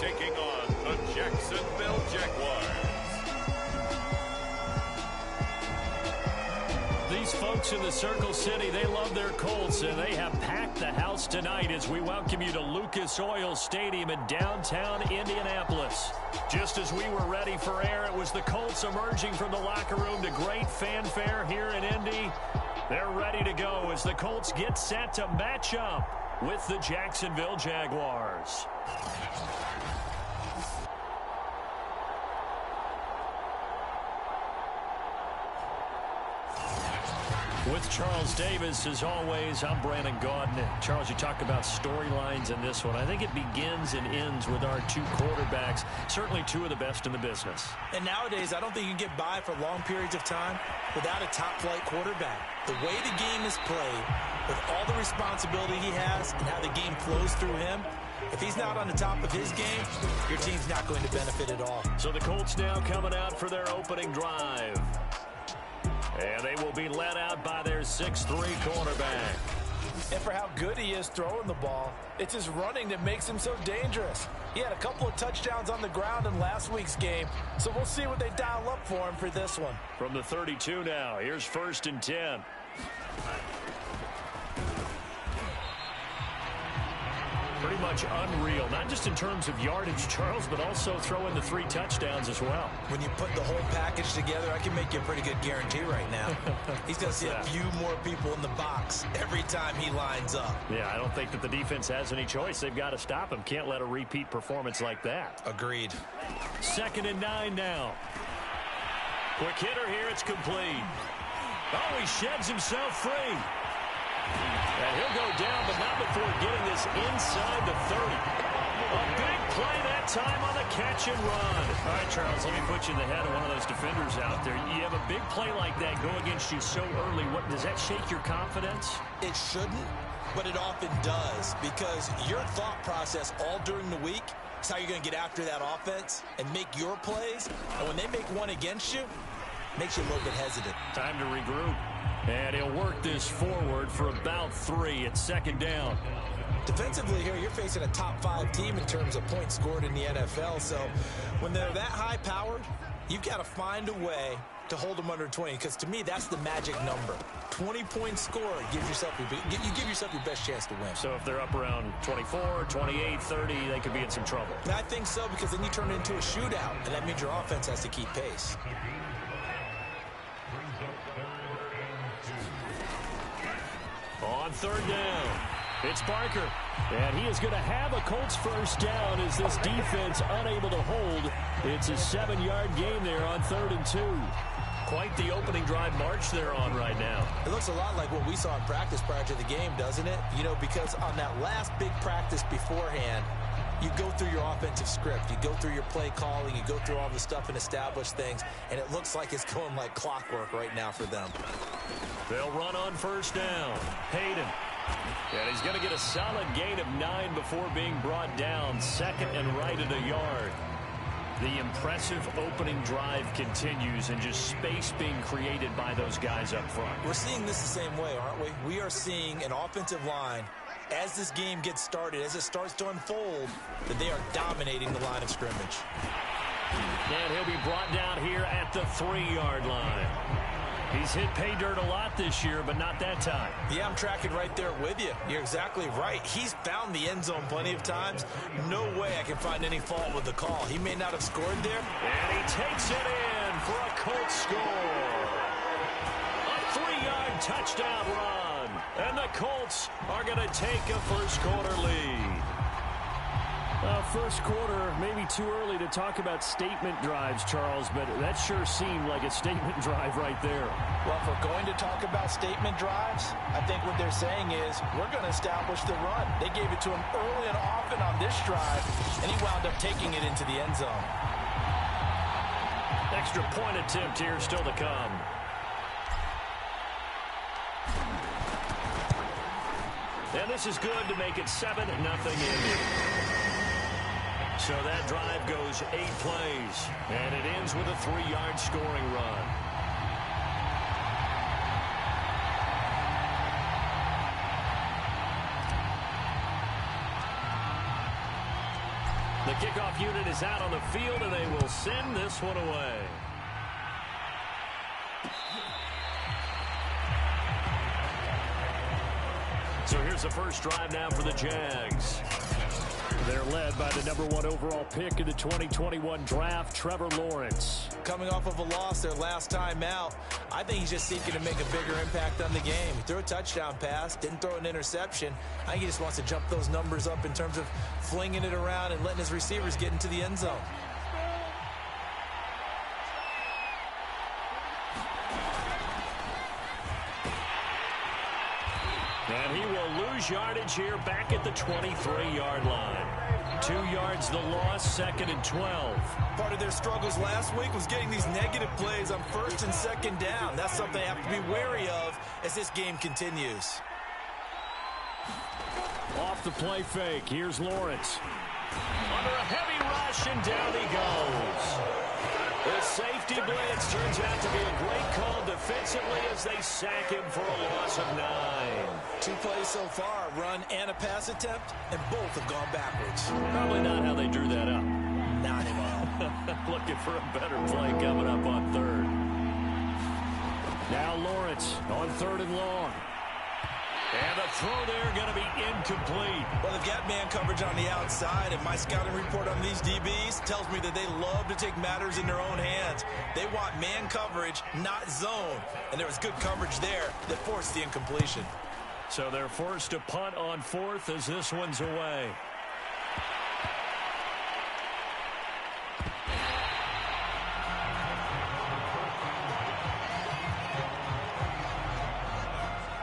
taking on the Jacksonville Jaguars. These folks in the Circle City, they love their Colts, and they have packed the house tonight as we welcome you to Lucas Oil Stadium in downtown Indianapolis. Just as we were ready for air, it was the Colts emerging from the locker room to great fanfare here in Indy. They're ready to go as the Colts get set to match up with the Jacksonville Jaguars. With Charles Davis, as always, I'm Brandon Gaudin. Charles, you talk about storylines in this one. I think it begins and ends with our two quarterbacks, certainly two of the best in the business. And nowadays, I don't think you can get by for long periods of time without a top-flight quarterback. The way the game is played, with all the responsibility he has and how the game flows through him, if he's not on the top of his game, your team's not going to benefit at all. So the Colts now coming out for their opening drive. And they will be led out by their 6'3 quarterback. And for how good he is throwing the ball, it's his running that makes him so dangerous. He had a couple of touchdowns on the ground in last week's game, so we'll see what they dial up for him for this one. From the 32 now, here's 1st and 10. Pretty much unreal, not just in terms of yardage, Charles, but also throwing the 3 touchdowns as well. When you put the whole package together, I can make you a pretty good guarantee right now. He's going to see a few more people in the box every time he lines up. Yeah, I don't think that the defense has any choice. They've got to stop him. Can't let a repeat performance like that. Agreed. 2nd and 9 now. Quick hitter here, it's complete. Oh, he sheds himself free. And he'll go down, but not before getting this inside the 30. A big play that time on the catch and run. All right, Charles, let me put you in the head of one of those defenders out there. You have a big play like that go against you so early. What does that shake your confidence? It shouldn't, but it often does, because your thought process all during the week is how you're going to get after that offense and make your plays. And when they make one against you, it makes you a little bit hesitant. Time to regroup. And he'll work this forward for about 3 at 2nd down. Defensively here, you're facing a top-5 team in terms of points scored in the NFL. So when they're that high-powered, you've got to find a way to hold them under 20. Because to me, that's the magic number. 20 points scored gives yourself you give yourself your best chance to win. So if they're up around 24, 28, 30, they could be in some trouble. And I think so, because then you turn it into a shootout, and that means your offense has to keep pace. On 3rd down, it's Parker. And he is going to have a Colts 1st down as this defense unable to hold. It's a 7-yard gain there on 3rd and 2. Quite the opening drive march they're on right now. It looks a lot like what we saw in practice prior to the game, doesn't it? You know, because on that last big practice beforehand, you go through your offensive script. You go through your play calling. You go through all the stuff and establish things. And it looks like it's going like clockwork right now for them. They'll run on 1st down. Hayden. And he's going to get a solid gain of 9 before being brought down. 2nd and right at a yard. The impressive opening drive continues, and just space being created by those guys up front. We're seeing this the same way, aren't we? We are seeing an offensive line, as this game gets started, as it starts to unfold, that they are dominating the line of scrimmage. And he'll be brought down here at the 3-yard line. He's hit pay dirt a lot this year, but not that time. Yeah, I'm tracking right there with you. You're exactly right. He's found the end zone plenty of times. No way I can find any fault with the call. He may not have scored there. And he takes it in for a Colts score. A 3-yard touchdown run. And the Colts are going to take a first-quarter lead. First quarter, maybe too early to talk about statement drives, Charles, but that sure seemed like a statement drive right there. Well, if we're going to talk about statement drives, I think what they're saying is we're going to establish the run. They gave it to him early and often on this drive, and he wound up taking it into the end zone. Extra point attempt here still to come. And this is good to make it 7-0 Indy. So that drive goes 8 plays, and it ends with a 3-yard scoring run. The kickoff unit is out on the field, and they will send this one away. So here's the first drive now for the Jags. They're led by the #1 overall pick in the 2021 draft, Trevor Lawrence. Coming off of a loss their last time out, I think he's just seeking to make a bigger impact on the game. He threw a touchdown pass, didn't throw an interception. I think he just wants to jump those numbers up in terms of flinging it around and letting his receivers get into the end zone. And he will lose yardage here back at the 23-yard line. 2 yards the loss, 2nd and 12. Part of their struggles last week was getting these negative plays on 1st and 2nd down. That's something they have to be wary of as this game continues. Off the play fake, here's Lawrence. Under a heavy rush, and down he goes. The safety blitz turns out to be a great call defensively as they sack him for a loss of 9. 2 plays so far, a run and a pass attempt, and both have gone backwards. Probably not how they drew that up. Not at all. Looking for a better play coming up on 3rd. Now Lawrence on 3rd and long. And the throw there going to be incomplete. Well, they've got man coverage on the outside, and my scouting report on these DBs tells me that they love to take matters in their own hands. They want man coverage, not zone. And there was good coverage there that forced the incompletion. So they're forced to punt on 4th as this one's away.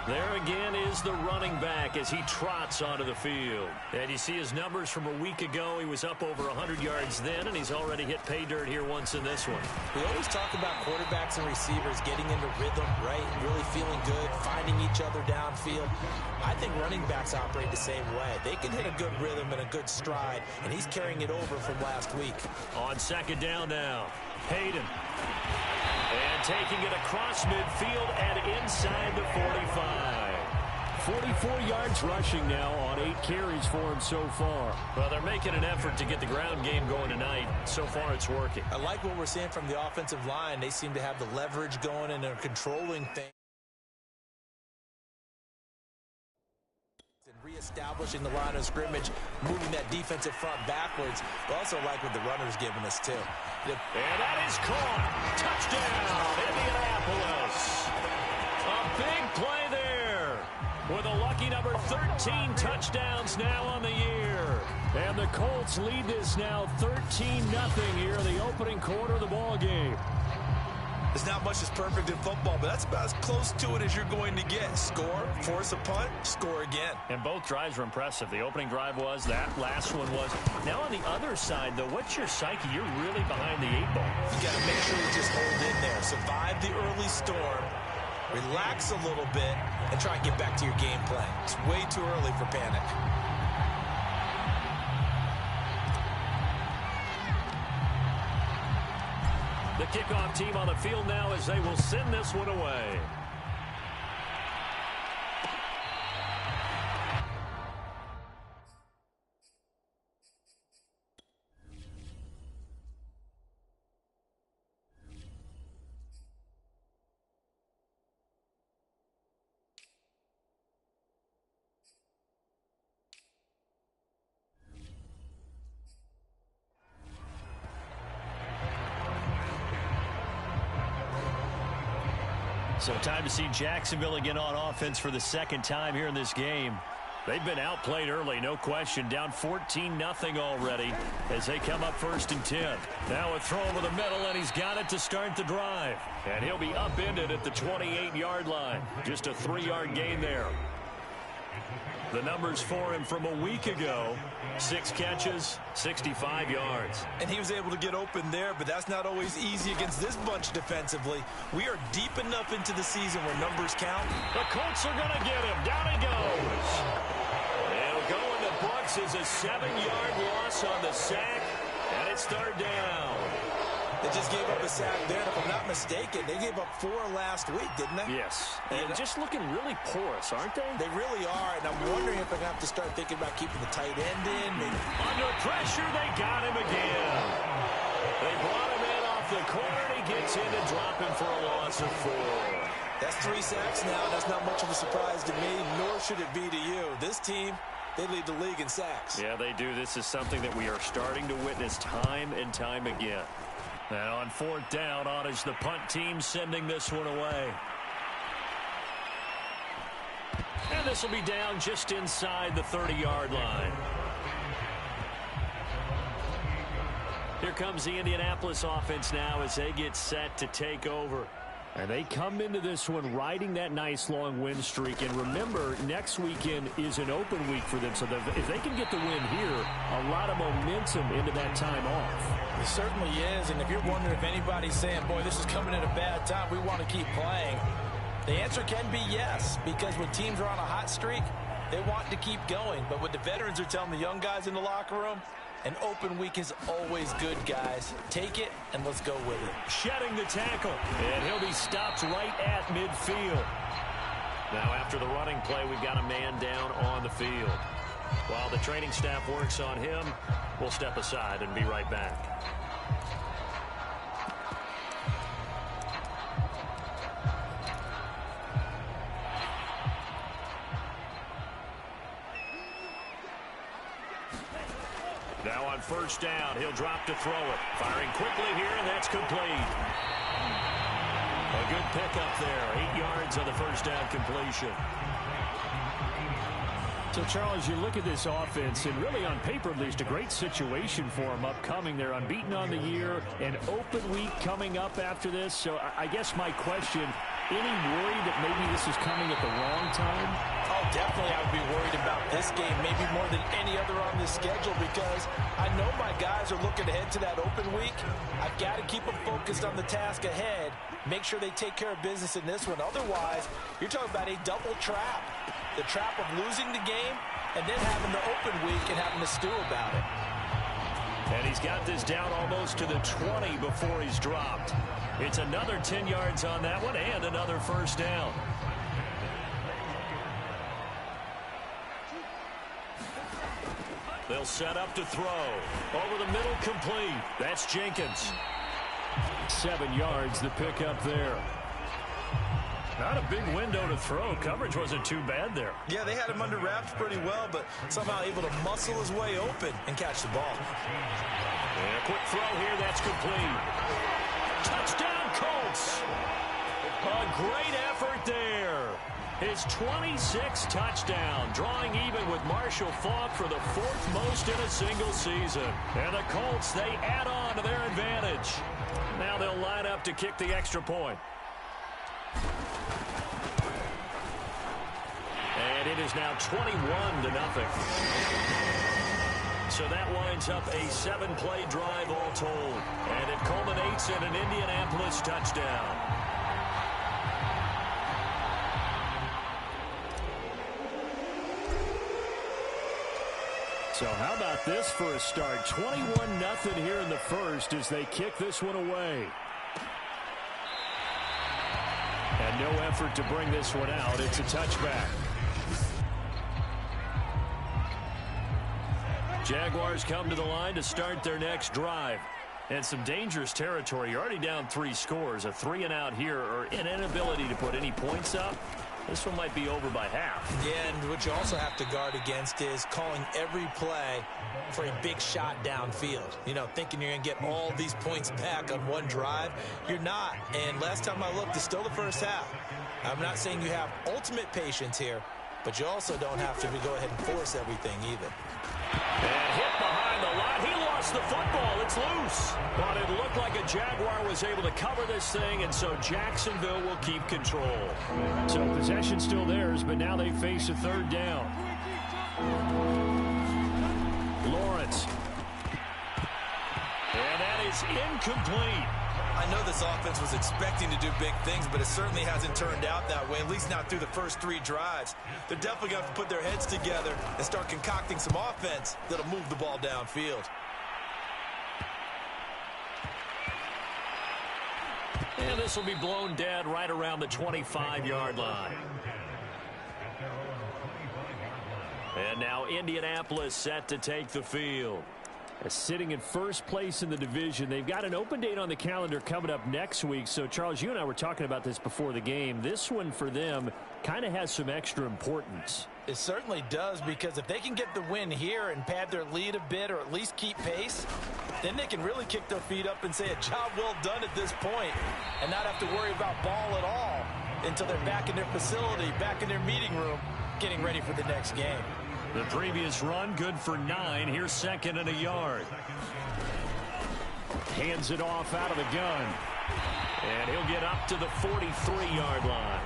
There again is the running back as he trots onto the field. And you see his numbers from a week ago. He was up over 100 yards then, and he's already hit pay dirt here once in this one. We always talk about quarterbacks and receivers getting into rhythm, right? Really feeling good, finding each other downfield. I think running backs operate the same way. They can hit a good rhythm and a good stride, and he's carrying it over from last week. On 2nd down now, Hayden. And taking it across midfield and inside the 45. 44 yards rushing now on 8 carries for him so far. Well, they're making an effort to get the ground game going tonight. So far, it's working. I like what we're seeing from the offensive line. They seem to have the leverage going and they're controlling things. Reestablishing the line of scrimmage, moving that defensive front backwards. We also like what the runner's giving us, too. And that is caught. Touchdown, Indianapolis. A big play there with a lucky number 13 touchdowns now on the year. And the Colts lead this now 13-0 here in the opening quarter of the ball game. There's not much that's perfect in football, but that's about as close to it as you're going to get. Score, force a punt, score again. And both drives were impressive. The opening drive was, that last one was. Now on the other side, though, what's your psyche? You're really behind the 8 ball. You got to make sure you just hold in there. Survive the early storm, relax a little bit, and try and get back to your game plan. It's way too early for panic. The kickoff team on the field now as they will send this one away. So time to see Jacksonville again on offense for the 2nd time here in this game. They've been outplayed early, no question. Down 14-0 already as they come up 1st and 10. Now a throw over the middle, and he's got it to start the drive. And he'll be upended at the 28-yard line. Just a 3-yard gain there. The numbers for him from a week ago, 6 catches, 65 yards. And he was able to get open there, but that's not always easy against this bunch defensively. We are deep enough into the season where numbers count. The Colts are going to get him. Down he goes. It'll go in the books as a 7-yard loss on the sack, and it's 3rd down. They just gave up a sack there, and if I'm not mistaken, they gave up 4 last week, didn't they? Yes. And just looking really porous, aren't they? They really are, and I'm wondering if they're going to have to start thinking about keeping the tight end in. Maybe. Under pressure, they got him again. They brought him in off the corner, and he gets in to drop him for a loss of 4. That's 3 sacks now. That's not much of a surprise to me, nor should it be to you. This team, they lead the league in sacks. Yeah, they do. This is something that we are starting to witness time and time again. And on 4th down, on is the punt team sending this one away. And this will be down just inside the 30-yard line. Here comes the Indianapolis offense now as they get set to take over. And they come into this one riding that nice long win streak. And remember, next weekend is an open week for them. So if they can get the win here, a lot of momentum into that time off. It certainly is. And if you're wondering if anybody's saying, boy, this is coming at a bad time, we want to keep playing, the answer can be yes. Because when teams are on a hot streak, they want to keep going. But what the veterans are telling the young guys in the locker room, an open week is always good, guys. Take it, and let's go with it. Shedding the tackle, and he'll be stopped right at midfield. Now, after the running play, we've got a man down on the field. While the training staff works on him, we'll step aside and be right back. Now on 1st down, he'll drop to throw it. Firing quickly here, and that's complete. A good pickup there. 8 yards on the 1st down completion. So, Charles, you look at this offense, and really on paper, at least, a great situation for them upcoming. They're unbeaten on the year, an open week coming up after this. So I guess my question, any worry that maybe this is coming at the wrong time? Oh, definitely I would be worried about this game, maybe more than any other on this schedule, because I know my guys are looking ahead to that open week. I've got to keep them focused on the task ahead, make sure they take care of business in this one. Otherwise, you're talking about a double trap. The trap of losing the game and then having the open week and having to stew about it. And he's got this down almost to the 20 before he's dropped. It's another 10 yards on that one and another 1st down. They'll set up to throw. Over the middle, complete. That's Jenkins. 7 yards, the pickup there. Not a big window to throw. Coverage wasn't too bad there. Yeah, they had him under wraps pretty well, but somehow able to muscle his way open and catch the ball. And a quick throw here. That's complete. Touchdown, Colts. A great effort there. His 26th touchdown, drawing even with Marshall Faulk for the 4th most in a single season. And the Colts, they add on to their advantage. Now they'll line up to kick the extra point. And it is now 21-0. So that winds up a 7-play drive all told. And it culminates in an Indianapolis touchdown. So how about this for a start? 21-0 here in the first as they kick this one away. And no effort to bring this one out. It's a touchback. Jaguars come to the line to start their next drive. And some dangerous territory. You're already down 3 scores. A 3-and-out here, or an inability to put any points up. This one might be over by half. Yeah, and what you also have to guard against is calling every play for a big shot downfield. You know, thinking you're going to get all these points back on one drive. You're not. And last time I looked, it's still the first half. I'm not saying you have ultimate patience here, but you also don't have to go ahead and force everything either. And hit behind the line. He lost the football. It's loose. But it looked like a Jaguar was able to cover this thing, and so Jacksonville will keep control. So possession still theirs, but now they face a 3rd down. Lawrence. And that is incomplete. I know this offense was expecting to do big things, but it certainly hasn't turned out that way, at least not through the first 3 drives. They're definitely going to have to put their heads together and start concocting some offense that'll move the ball downfield. And this will be blown dead right around the 25-yard line. And now Indianapolis set to take the field. Sitting in first place in the division. They've got an open date on the calendar coming up next week. So, Charles, you and I were talking about this before the game. This one for them kind of has some extra importance. It certainly does, because if they can get the win here and pad their lead a bit or at least keep pace, then they can really kick their feet up and say a job well done at this point and not have to worry about ball at all until they're back in their facility, back in their meeting room, getting ready for the next game. The previous run, good for 9. Here's second and a yard. Hands it off out of the gun. And he'll get up to the 43-yard line.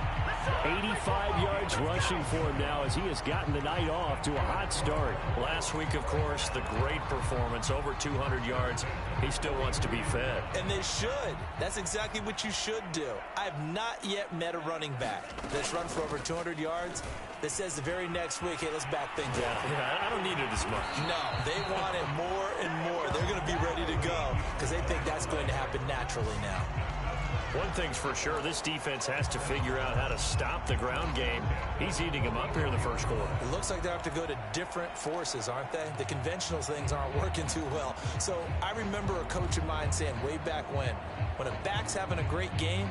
85 yards rushing for him now as he has gotten the night off to a hot start. Last week, of course, the great performance, over 200 yards. He still wants to be fed. And they should. That's exactly what you should do. I have not yet met a running back that's run for over 200 yards that says the very next week, hey, let's back things up. Yeah, I don't need it as much. No, they want it more and more. They're going to be ready to go because they think that's going to happen naturally now. One thing's for sure, this defense has to figure out how to stop the ground game. He's eating them up here in the first quarter. It looks like they have to go to different forces, aren't they? The conventional things aren't working too well. So I remember a coach of mine saying way back when a back's having a great game,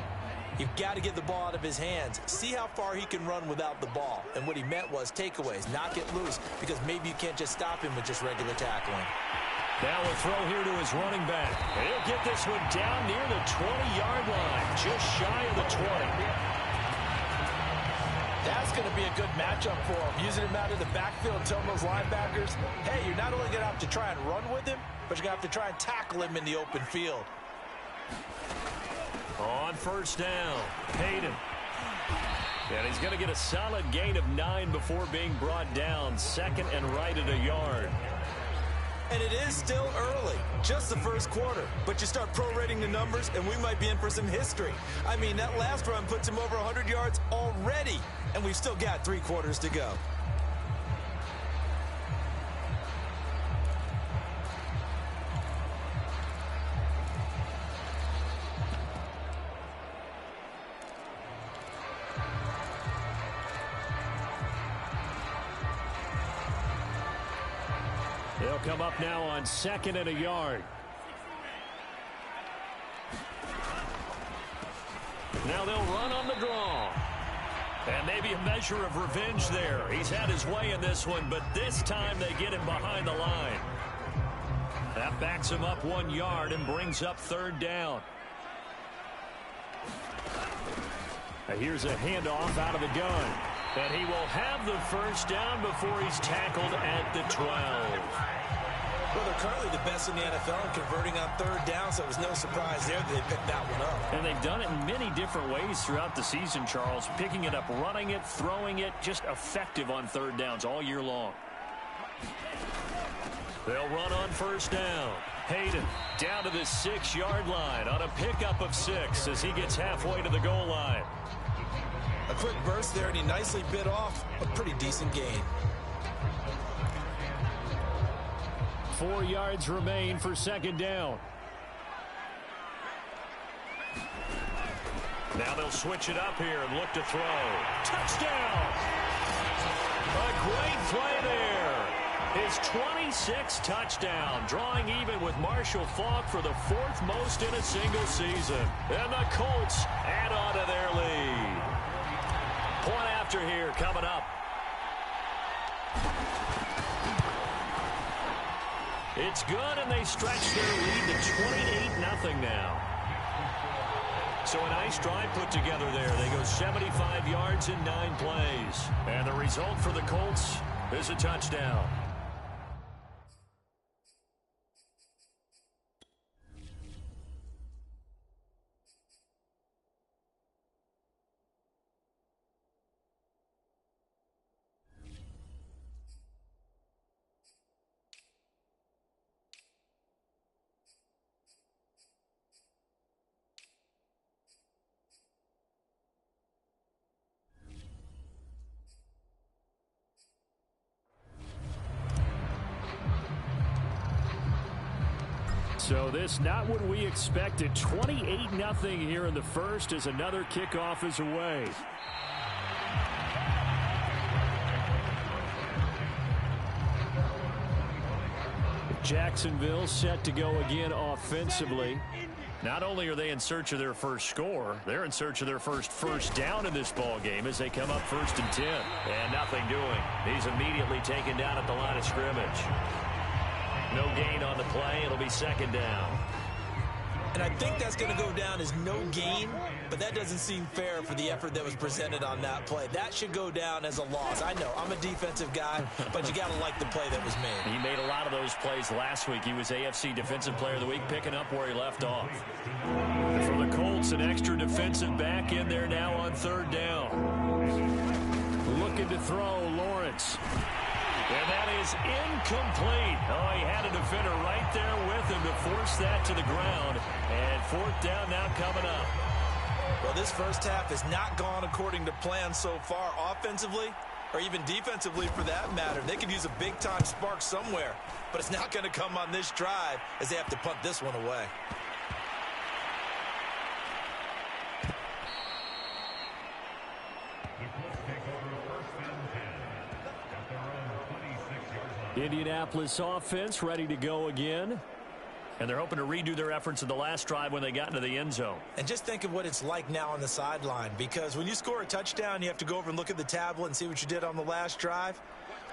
you've got to get the ball out of his hands. See how far he can run without the ball. And what he meant was takeaways, knock it loose, because maybe you can't just stop him with just regular tackling. Now a throw here to his running back. And he'll get this one down near the 20-yard line, just shy of the 20. That's going to be a good matchup for him. Using him out of the backfield, telling those linebackers, hey, you're not only going to have to try and run with him, but you're going to have to try and tackle him in the open field. On first down, Hayden. And he's going to get a solid gain of 9 before being brought down. Second and right at a yard. And it is still early, just the first quarter. But you start prorating the numbers, and we might be in for some history. I mean, that last run puts him over 100 yards already, and we've still got 3 quarters to go. They'll come up now on second and a yard. Now they'll run on the draw. And maybe a measure of revenge there. He's had his way in this one, but this time they get him behind the line. That backs him up 1 yard and brings up third down. Now here's a handoff out of the gun. And he will have the first down before he's tackled at the 12. Well, they're currently the best in the NFL in converting on third down, so it was no surprise there that they picked that one up. And they've done it in many different ways throughout the season, Charles. Picking it up, running it, throwing it, just effective on third downs all year long. They'll run on first down. Hayden down to the 6-yard line on a pickup of 6 as he gets halfway to the goal line. A quick burst there, and he nicely bit off a pretty decent gain. 4 yards remain for second down. Now they'll switch it up here and look to throw. Touchdown! A great play there. His 26th touchdown, drawing even with Marshall Faulk for the 4th most in a single season. And the Colts add on to their lead. Point after here coming up. It's good, and they stretch their lead to 28-0 now. So a nice drive put together there. They go 75 yards in 9 plays. And the result for the Colts is a touchdown. So this not what we expected. 28-0 here in the first as another kickoff is away. Jacksonville set to go again offensively. Not only are they in search of their first score, they're in search of their first down in this ball game as they come up 1st and 10. And nothing doing. He's immediately taken down at the line of scrimmage. No gain on the play. It'll be 2nd down. And I think that's going to go down as no gain, but that doesn't seem fair for the effort that was presented on that play. That should go down as a loss. I know, I'm a defensive guy, but you got to like the play that was made. He made a lot of those plays last week. He was AFC Defensive Player of the Week, picking up where he left off. For the Colts, an extra defensive back in there now on 3rd down. Looking to throw, Lawrence. And that is incomplete. Oh, he had a defender right there with him to force that to the ground. And 4th down now coming up. Well, this first half has not gone according to plan so far offensively or even defensively for that matter. They could use a big-time spark somewhere, but it's not going to come on this drive as they have to punt this one away. Indianapolis offense ready to go again. And they're hoping to redo their efforts in the last drive when they got into the end zone. And just think of what it's like now on the sideline, because when you score a touchdown, you have to go over and look at the tablet and see what you did on the last drive.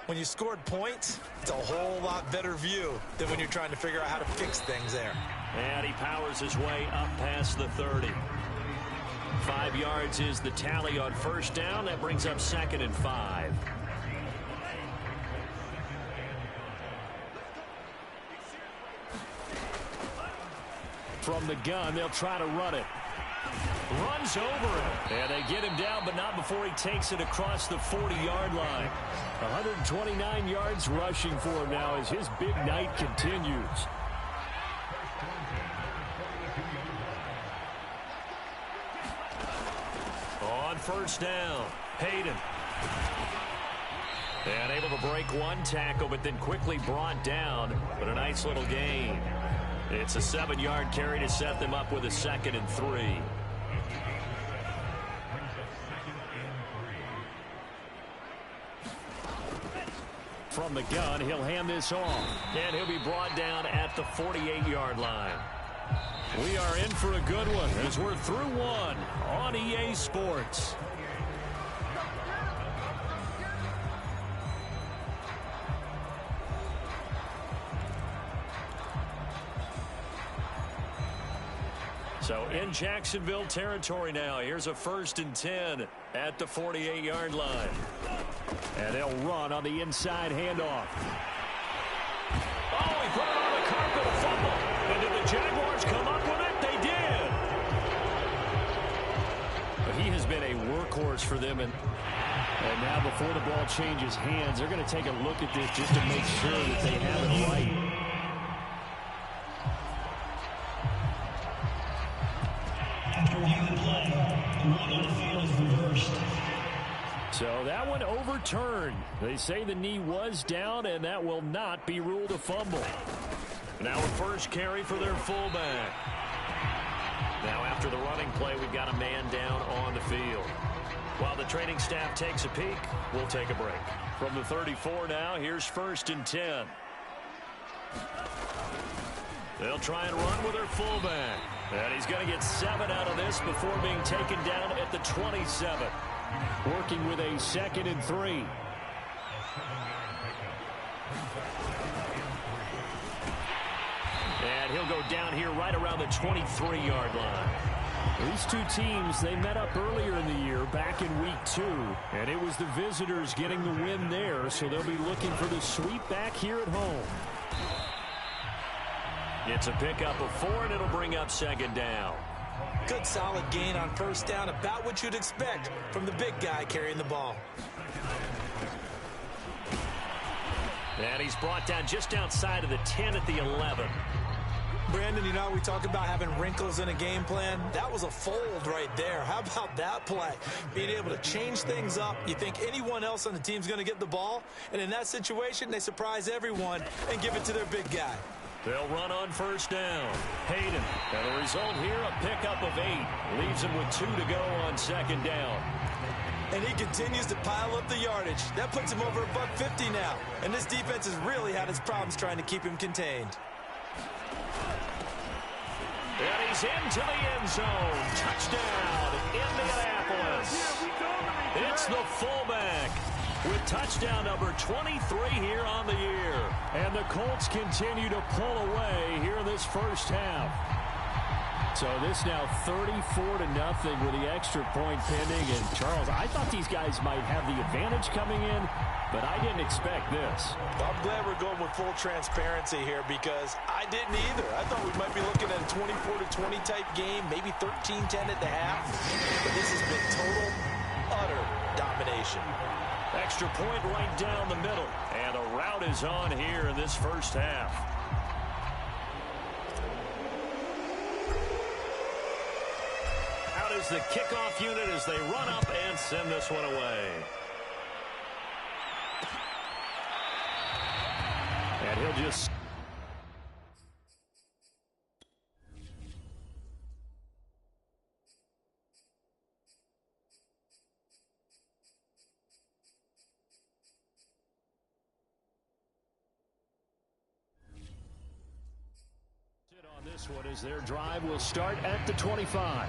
When you scored points, it's a whole lot better view than when you're trying to figure out how to fix things there. And he powers his way up past the 30. 5 yards is the tally on 1st down. That brings up 2nd and 5. From the gun, they'll try to run it. Runs over him. And they get him down, but not before he takes it across the 40-yard line. 129 yards rushing for him now as his big night continues. On 1st down, Hayden. And able to break one tackle, but then quickly brought down. But a nice little gain. It's a 7-yard carry to set them up with a 2nd and 3. From the gun, he'll hand this off. And he'll be brought down at the 48-yard line. We are in for a good one as we're through one on EA Sports. So in Jacksonville territory now. Here's a 1st and 10 at the 48-yard line. And they'll run on the inside handoff. Oh, he put it on the carpet, a fumble. And did the Jaguars come up with it? They did. But he has been a workhorse for them. And now before the ball changes hands, they're going to take a look at this just to make sure that they have it right. So that one overturned. They say the knee was down, and that will not be ruled a fumble. Now a first carry for their fullback. Now after the running play, we've got a man down on the field. While the training staff takes a peek, we'll take a break. From the 34 now, here's 1st and 10. They'll try and run with their fullback. And he's going to get 7 out of this before being taken down at the 27. Working with a 2nd and 3. And he'll go down here right around the 23-yard line. These two teams, they met up earlier in the year, back in week 2. And it was the visitors getting the win there, so they'll be looking for the sweep back here at home. It's a pickup of 4, and it'll bring up 2nd down. Good solid gain on 1st down, about what you'd expect from the big guy carrying the ball. And he's brought down just outside of the 10 at the 11. Brandon, you know, we talk about having wrinkles in a game plan. That was a fold right there. How about that play? Being able to change things up. You think anyone else on the team's going to get the ball, and in that situation, they surprise everyone and give it to their big guy. 4th and 10 now. They'll run on first down. Hayden. And the result here, a pickup of 8. Leaves him with 2 to go on second down. And he continues to pile up the yardage. That puts him over $150 now. And this defense has really had its problems trying to keep him contained. And he's into the end zone. Touchdown, Indianapolis. It's the fullback with touchdown number 23 here on the year. And the Colts continue to pull away here in this first half. So this now 34-0 with the extra point pending. And Charles, I thought these guys might have the advantage coming in, but I didn't expect this. Well, I'm glad we're going with full transparency here because I didn't either. I thought we might be looking at a 24-20 type game, maybe 13-10 at the half. But this has been total, utter domination. Extra point right down the middle. And a rout is on here in this first half. Out is the kickoff unit as they run up and send this one away. And he'll just... on this one as their drive will start at the 25.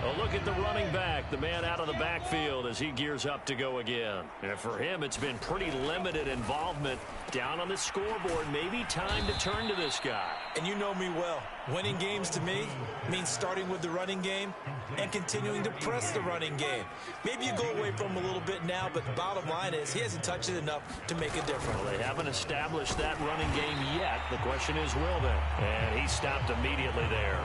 A look at the running back, the man out of the backfield as he gears up to go again. And for him, it's been pretty limited involvement down on the scoreboard. Maybe time to turn to this guy. And you know me well. Winning games to me means starting with the running game and continuing to press the running game. Maybe you go away from him a little bit now, but the bottom line is he hasn't touched it enough to make a difference. Well, they haven't established that running game yet. The question is, will they? And he stopped immediately there.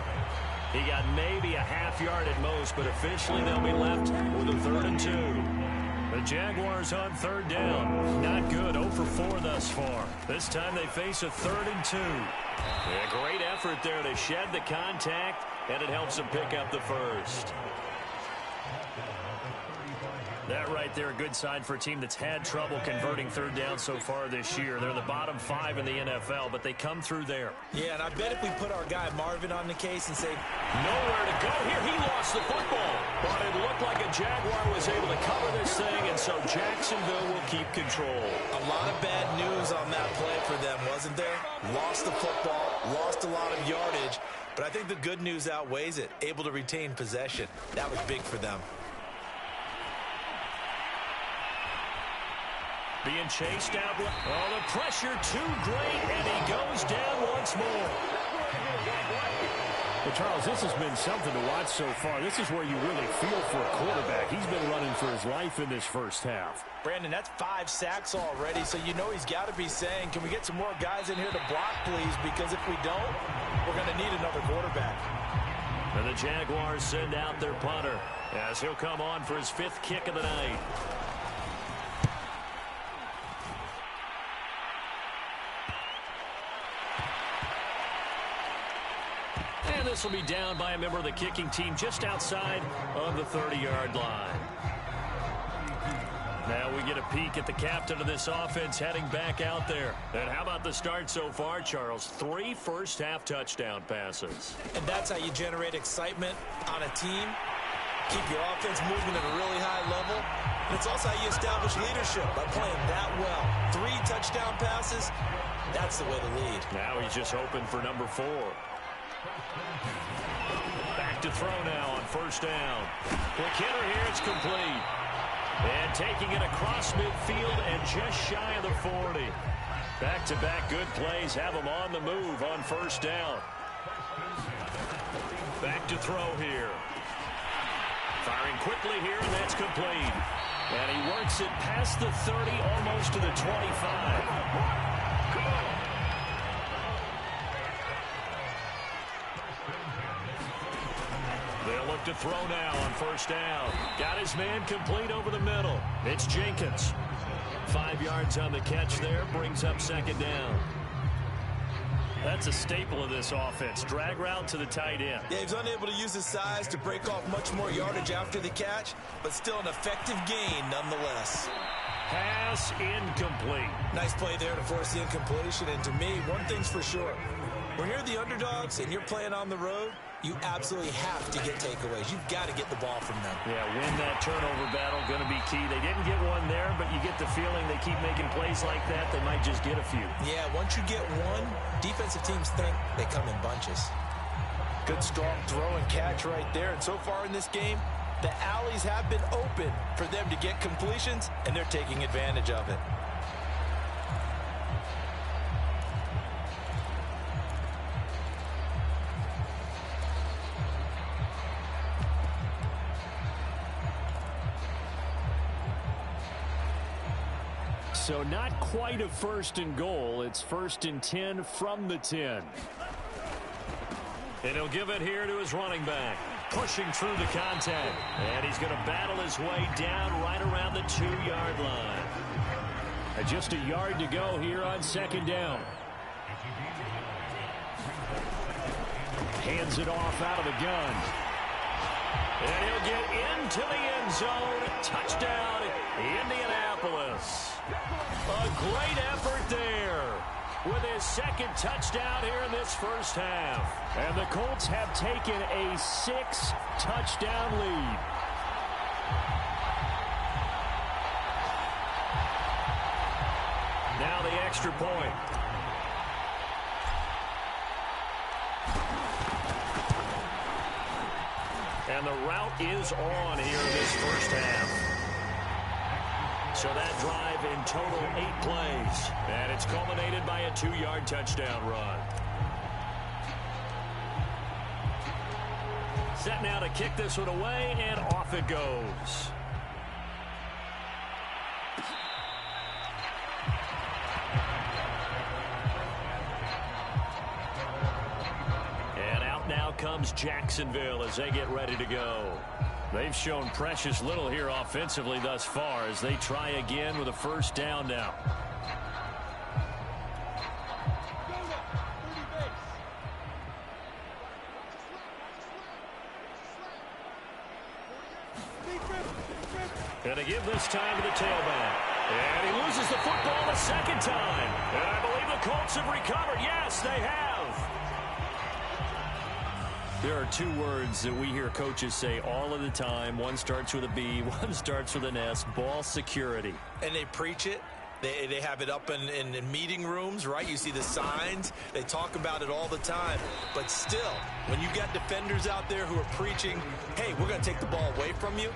He got maybe a half yard at most, but officially they'll be left with a 3rd and 2. The Jaguars on 3rd down. Not good. 0 for 4 thus far. This time they face a 3rd and 2. A great effort there to shed the contact, and it helps them pick up the first. That right there, a good sign for a team that's had trouble converting 3rd down so far this year. They're the bottom 5 in the NFL, but they come through there. Yeah, and I bet if we put our guy Marvin on the case and say, nowhere to go here, he lost the football. But it looked like a Jaguar was able to cover this thing, and so Jacksonville will keep control. A lot of bad news on that play for them, wasn't there? Lost the football, lost a lot of yardage, but I think the good news outweighs it. Able to retain possession. That was big for them. Being chased out. Oh, the pressure too great, and he goes down once more. Well, Charles, this has been something to watch so far. This is where you really feel for a quarterback. He's been running for his life in this first half. Brandon, that's 5 sacks already, so you know he's got to be saying, can we get some more guys in here to block, please? Because if we don't, we're going to need another quarterback. And the Jaguars send out their punter as he'll come on for his 5th kick of the night. And this will be down by a member of the kicking team just outside of the 30-yard line. Now we get a peek at the captain of this offense heading back out there. And how about the start so far, Charles? 3 first-half touchdown passes. And that's how you generate excitement on a team. Keep your offense moving at a really high level. And it's also how you establish leadership by playing that well. 3 touchdown passes, that's the way to lead. Now he's just hoping for number 4. Back to throw now on first down. Quick hitter here, it's complete. And taking it across midfield and just shy of the 40. Back-to-back good plays have him on the move on first down. Back to throw here. Firing quickly here, and that's complete. And he works it past the 30, almost to the 25. They'll look to throw now on first down. Got his man complete over the middle. It's Jenkins. 5 yards on the catch there, brings up second down. That's a staple of this offense. Drag route to the tight end. Yeah, he's unable to use his size to break off much more yardage after the catch, but still an effective gain nonetheless. Pass incomplete. Nice play there to force the incompletion. And to me, one thing's for sure. When you're the underdogs and you're playing on the road, you absolutely have to get takeaways. You've got to get the ball from them. Yeah, win that turnover battle, going to be key. They didn't get one there, but you get the feeling they keep making plays like that, they might just get a few. Yeah, once you get one, defensive teams think they come in bunches. Good strong throw and catch right there. And so far in this game, the alleys have been open for them to get completions, and they're taking advantage of it. So not quite a first and goal. It's 1st and 10 from the 10. And he'll give it here to his running back. Pushing through the contact. And he's going to battle his way down right around the 2-yard line. And just a yard to go here on 2nd down. Hands it off out of the gun. And he'll get into the end zone. Touchdown, Indianapolis. A great effort there with his 2nd touchdown here in this first half. And the Colts have taken a 6-touchdown lead. Now the extra point. And the route is on here in this first half. So that drive in total 8 plays. And it's culminated by a 2-yard touchdown run. Set now to kick this one away, and off it goes. And out now comes Jacksonville as they get ready to go. They've shown precious little here offensively thus far as they try again with a first down now. And to give this time to the tailback. And he loses the football a 2nd time. And I believe the Colts have recovered. Yes, they have. There are 2 words that we hear coaches say all of the time. One starts with a B, one starts with an S. Ball security. And they preach it. They have it up in meeting rooms, right? You see the signs. They talk about it all the time. But still, when you got defenders out there who are preaching, hey, we're going to take the ball away from you,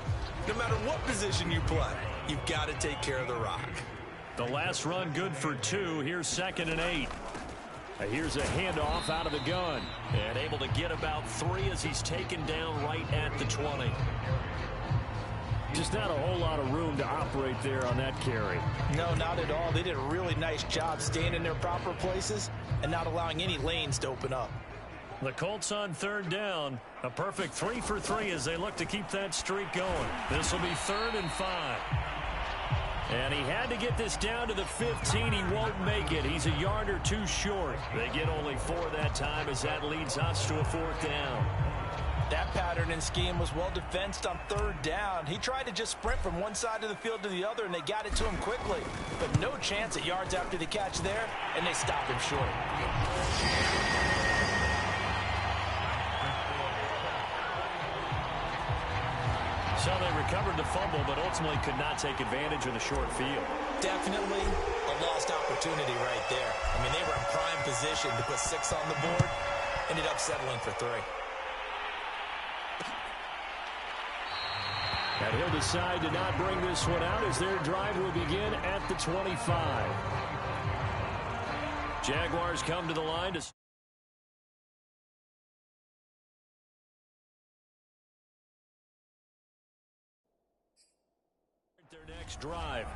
no matter what position you play, you've got to take care of the rock. The last run good for 2. Here's 2nd and 8. Here's a handoff out of the gun. And able to get about 3 as he's taken down right at the 20. Just not a whole lot of room to operate there on that carry. No, not at all. They did a really nice job staying in their proper places and not allowing any lanes to open up. The Colts on 3rd down. A perfect 3 for 3 as they look to keep that streak going. This will be 3rd and 5. And he had to get this down to the 15. He won't make it. He's a yard or 2 short. They get only 4 that time as that leads us to a 4th down. That pattern and scheme was well defensed on 3rd down. He tried to just sprint from one side of the field to the other, and they got it to him quickly. But no chance at yards after the catch there, and they stopped him short. So they recovered the fumble, but ultimately could not take advantage of the short field. Definitely a lost opportunity right there. I mean, they were in prime position to put 6 on the board. Ended up settling for 3. And he'll decide to not bring this one out as their drive will begin at the 25. Jaguars come to the line to their next drive.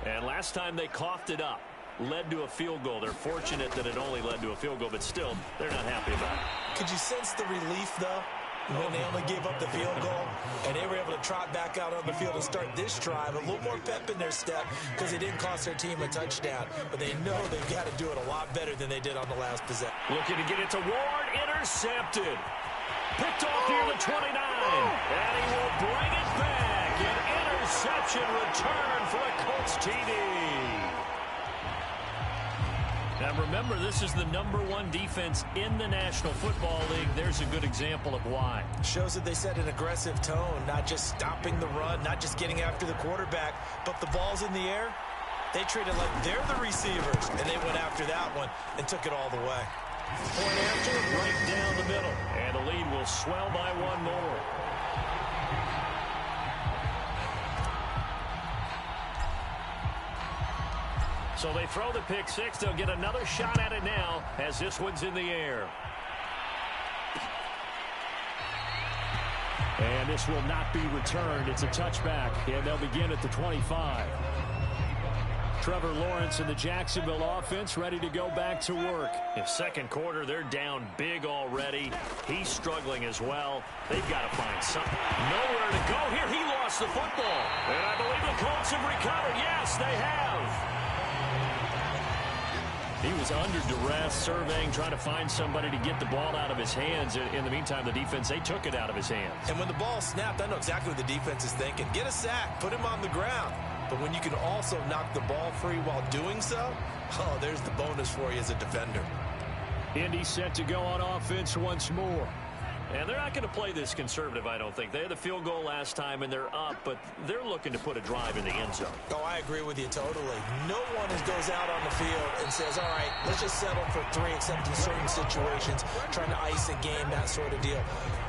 And last time they coughed it up, led to a field goal. They're fortunate that it only led to a field goal, but still, they're not happy about it. Could you sense the relief, though, when they only gave up the field goal and they were able to trot back out on the field and start this drive? A little more pep in their step because it didn't cost their team a touchdown, but they know they've got to do it a lot better than they did on the last possession. Looking to get it to Ward, intercepted. Picked off near the 29, and he will bring it back and Interception return for a Colts TD. Now remember, this is the #1 defense in the National Football League. There's a good example of why. Shows that they set an aggressive tone, not just stopping the run, not just getting after the quarterback, but the ball's in the air. They treat it like they're the receivers, and they went after that one and took it all the way. Point after, right down the middle. And the lead will swell by one more. So they throw the pick six. They'll get another shot at it now as this one's in the air. And this will not be returned. It's a touchback, and they'll begin at the 25. Trevor Lawrence and the Jacksonville offense ready to go back to work. In second quarter, they're down big already. He's struggling as well. They've got to find something. Nowhere to go here. He lost the football. And I believe the Colts have recovered. Yes, they have. He was under duress, surveying, trying to find somebody to get the ball out of his hands. In the meantime, the defense, they took it out of his hands. And when the ball snapped, I know exactly what the defense is thinking. Get a sack, put him on the ground. But when you can also knock the ball free while doing so, oh, there's the bonus for you as a defender. Indy set to go on offense once more. And they're not going to play this conservative, I don't think. They had the field goal last time, and they're up, but they're looking to put a drive in the end zone. Oh, I agree with you totally. No one goes out on the field and says, all right, let's just settle for 3, except in certain situations, trying to ice a game, that sort of deal.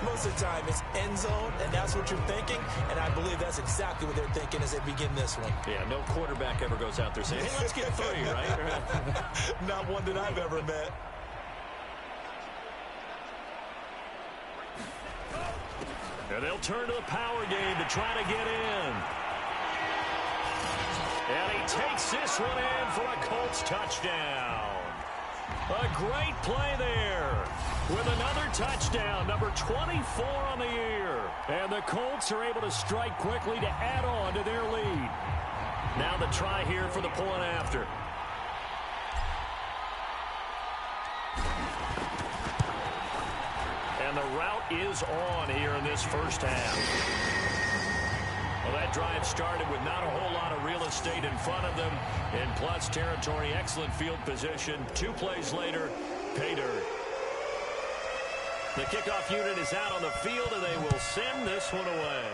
Most of the time, it's end zone, and that's what you're thinking, and I believe that's exactly what they're thinking as they begin this one. Yeah, no quarterback ever goes out there saying, hey, let's get 3, right? Not one that I've ever met. And they'll turn to the power game to try to get in. And he takes this one in for a Colts touchdown. A great play there with another touchdown, number 24 on the year. And the Colts are able to strike quickly to add on to their lead. Now the try here for the point after. And the route is on here in this first half. Well, that drive started with not a whole lot of real estate in front of them. In plus territory, excellent field position. 2 plays later, pay dirt. The kickoff unit is out on the field, and they will send this one away.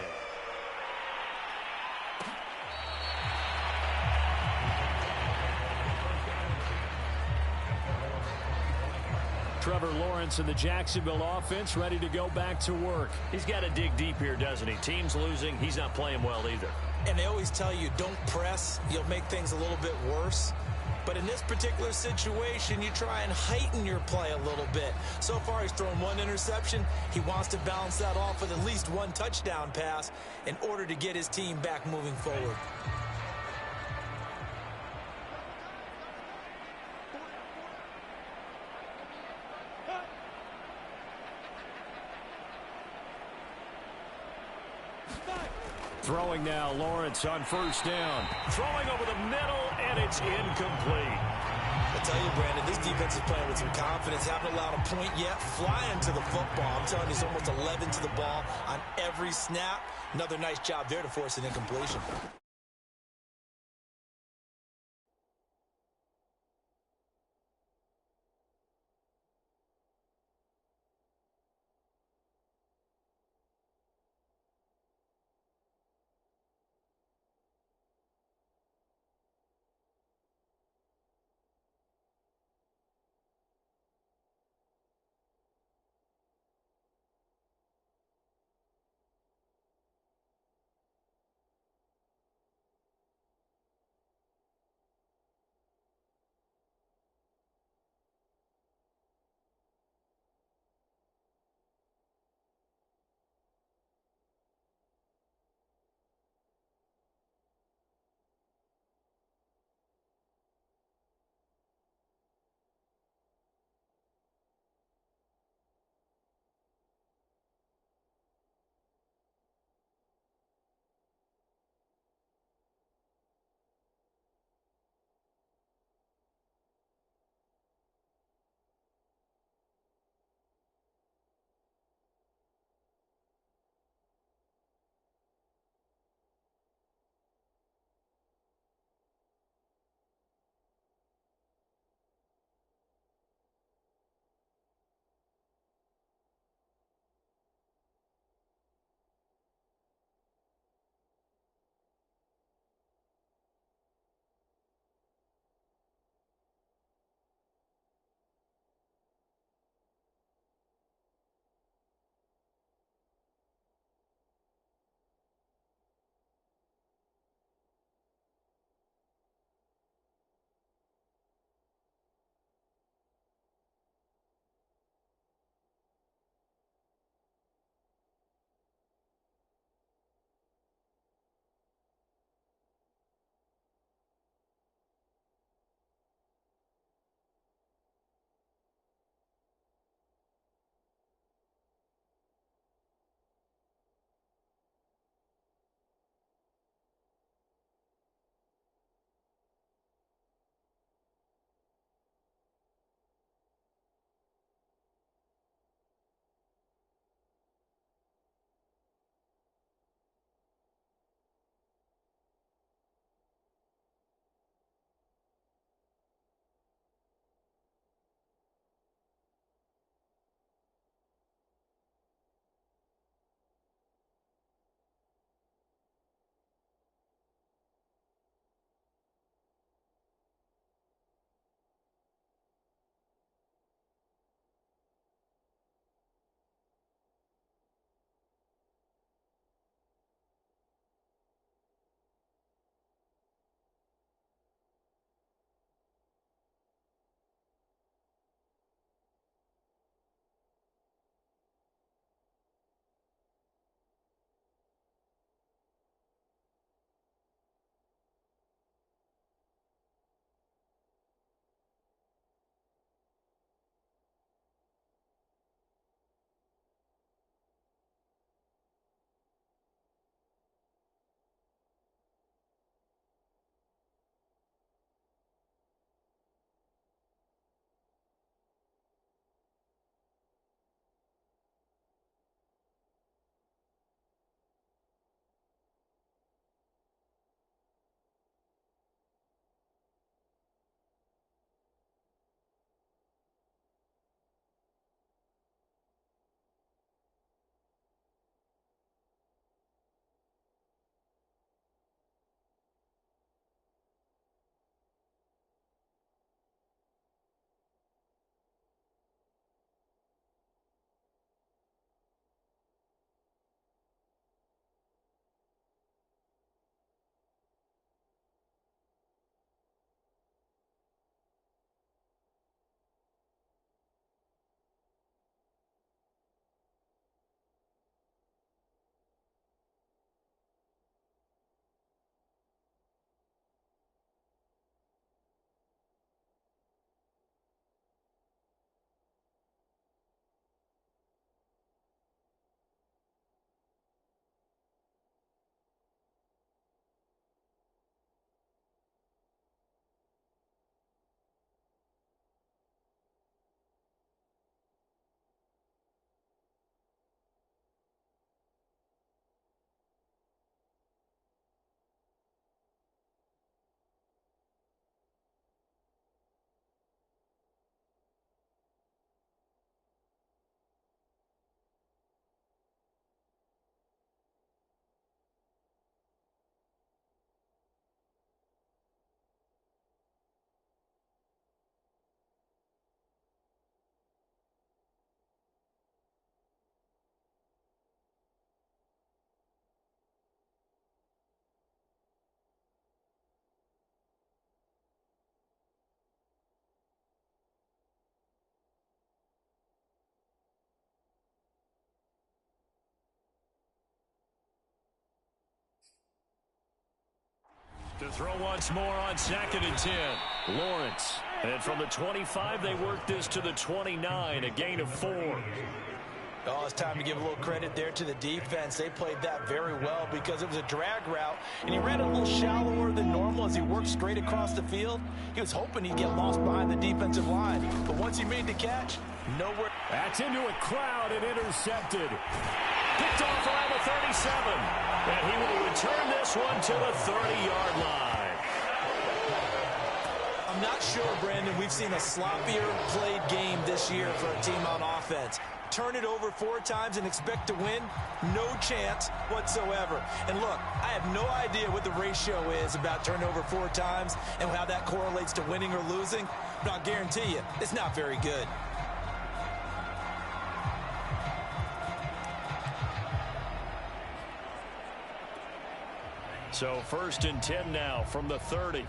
Trevor Lawrence and the Jacksonville offense ready to go back to work. He's got to dig deep here, doesn't he? Team's losing. He's not playing well either. And they always tell you, don't press. You'll make things a little bit worse. But in this particular situation, you try and heighten your play a little bit. So far, he's thrown 1 interception. He wants to balance that off with at least 1 touchdown pass in order to get his team back moving forward. Throwing now, Lawrence on first down. Throwing over the middle, and it's incomplete. I tell you, Brandon, this defense is playing with some confidence. Haven't allowed a point yet. Flying to the football. I'm telling you, it's almost 11 to the ball on every snap. Another nice job there to force an incompletion. To throw once more on 2nd and 10. Lawrence. And from the 25, they work this to the 29, a gain of 4. Oh, it's time to give a little credit there to the defense. They played that very well because it was a drag route, and he ran a little shallower than normal as he worked straight across the field. He was hoping he'd get lost behind the defensive line, but once he made the catch, nowhere. That's into a crowd and intercepted. Picked off around the 37, and he will return this one to the 30-yard line. I'm not sure, Brandon, we've seen a sloppier played game this year for a team on offense. Turn it over 4 times and expect to win? No chance whatsoever. And look, I have no idea what the ratio is about turnover 4 times and how that correlates to winning or losing, but I'll guarantee you, it's not very good. So 1st and 10 now from the 30.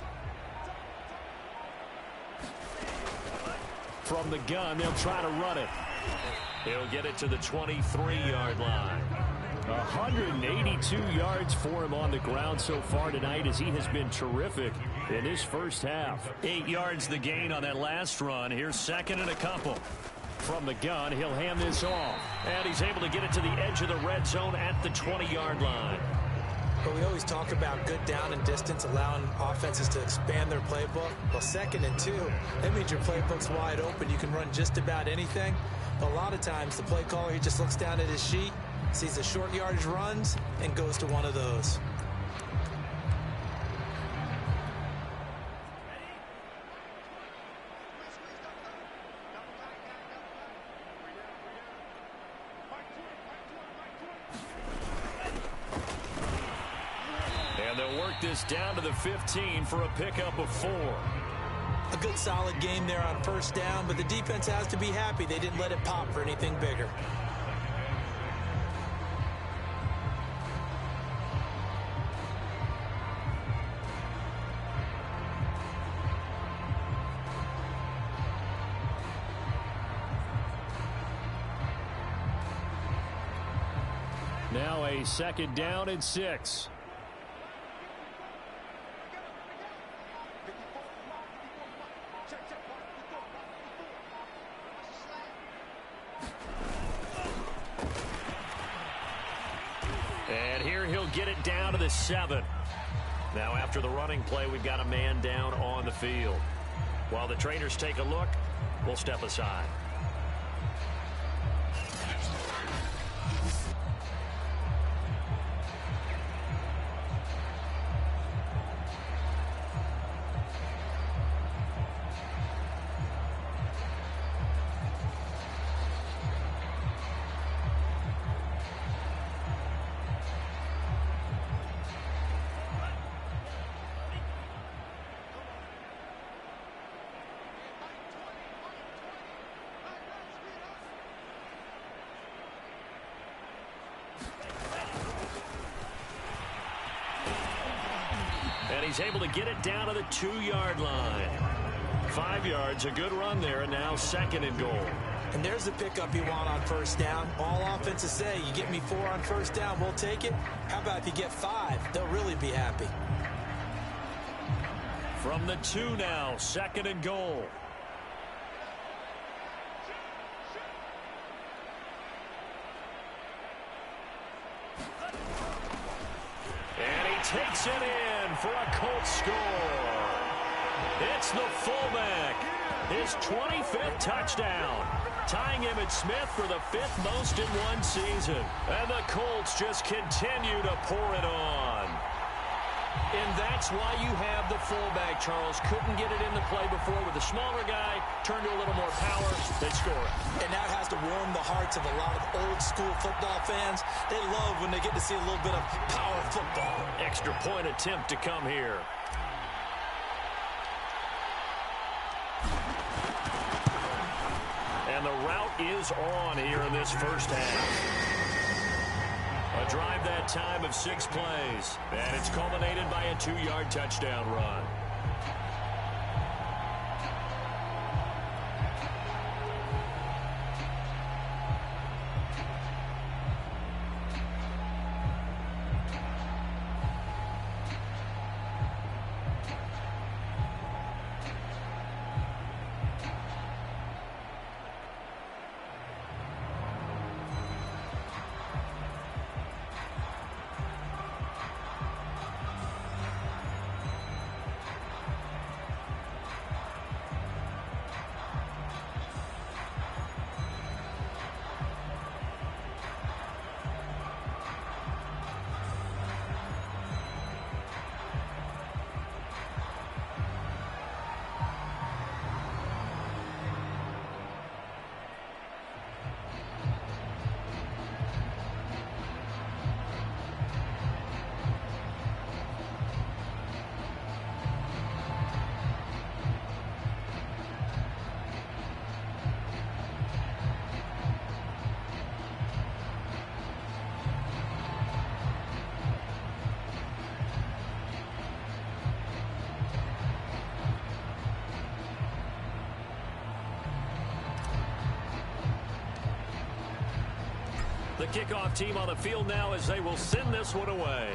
From the gun, they'll try to run it. He'll get it to the 23-yard line. 182 yards for him on the ground so far tonight as he has been terrific in his first half. 8 yards the gain on that last run. Here's 2nd and a couple. From the gun, he'll hand this off. And he's able to get it to the edge of the red zone at the 20-yard line. But we always talk about good down and distance, allowing offenses to expand their playbook. Well, 2nd and 2, that means your playbook's wide open. You can run just about anything. But a lot of times, the play caller, he just looks down at his sheet, sees the short yardage runs, and goes to one of those. And they'll work this down to the 15 for a pickup of 4. A good solid game there on 1st down, but the defense has to be happy they didn't let it pop for anything bigger. Now a 2nd down and 6. And here he'll get it down to the 7. Now after the running play, we've got a man down on the field. While the trainers take a look, we'll step aside. And he's able to get it down to the 2-yard line. 5 yards, a good run there, and now 2nd and goal. And there's the pickup you want on 1st down. All offenses say, you get me 4 on 1st down, we'll take it. How about if you get 5? They'll really be happy. From the 2 now, 2nd and goal. And he takes it in for a Colts score. It's the fullback. His 25th touchdown. Tying Emmitt Smith for the 5th most in one season. And the Colts just continue to pour it on. And that's why you have the fullback, Charles. Couldn't get it in the play before with the smaller guy. Turned to a little more power. They score it. And that has to warm the hearts of a lot of old-school football fans. They love when they get to see a little bit of power football. Extra point attempt to come here. And the route is on here in this first half. A drive that time of 6 plays. And it's culminated by a 2-yard touchdown run. The kickoff team on the field now as they will send this one away.